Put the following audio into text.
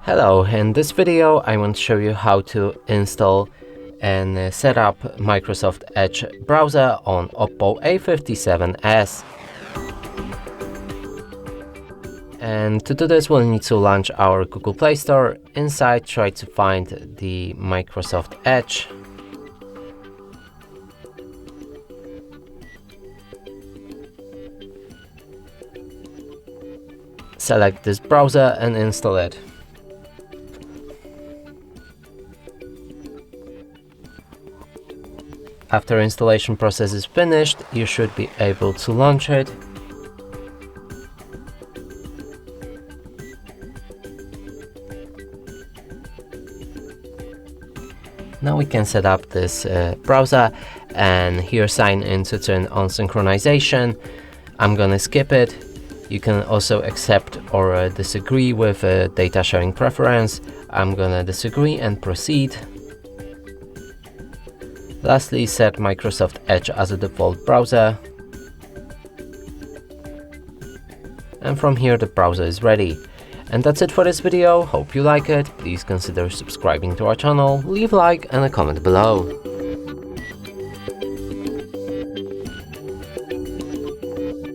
Hello, in this video I want to show you how to install and set up Microsoft Edge browser on OPPO A57s. And to do this we'll need to launch our Google Play Store. Inside try to find the Microsoft Edge. Select this browser and install it. After installation process is finished, you should be able to launch it. Now we can set up this browser, and here sign in to turn on synchronization. I'm gonna skip it. You can also accept or disagree with data sharing preference. I'm gonna disagree and proceed. Lastly, set Microsoft Edge as a default browser. And from here the browser is ready. And that's it for this video. Hope you like it. Please consider subscribing to our channel, leave a like and a comment below.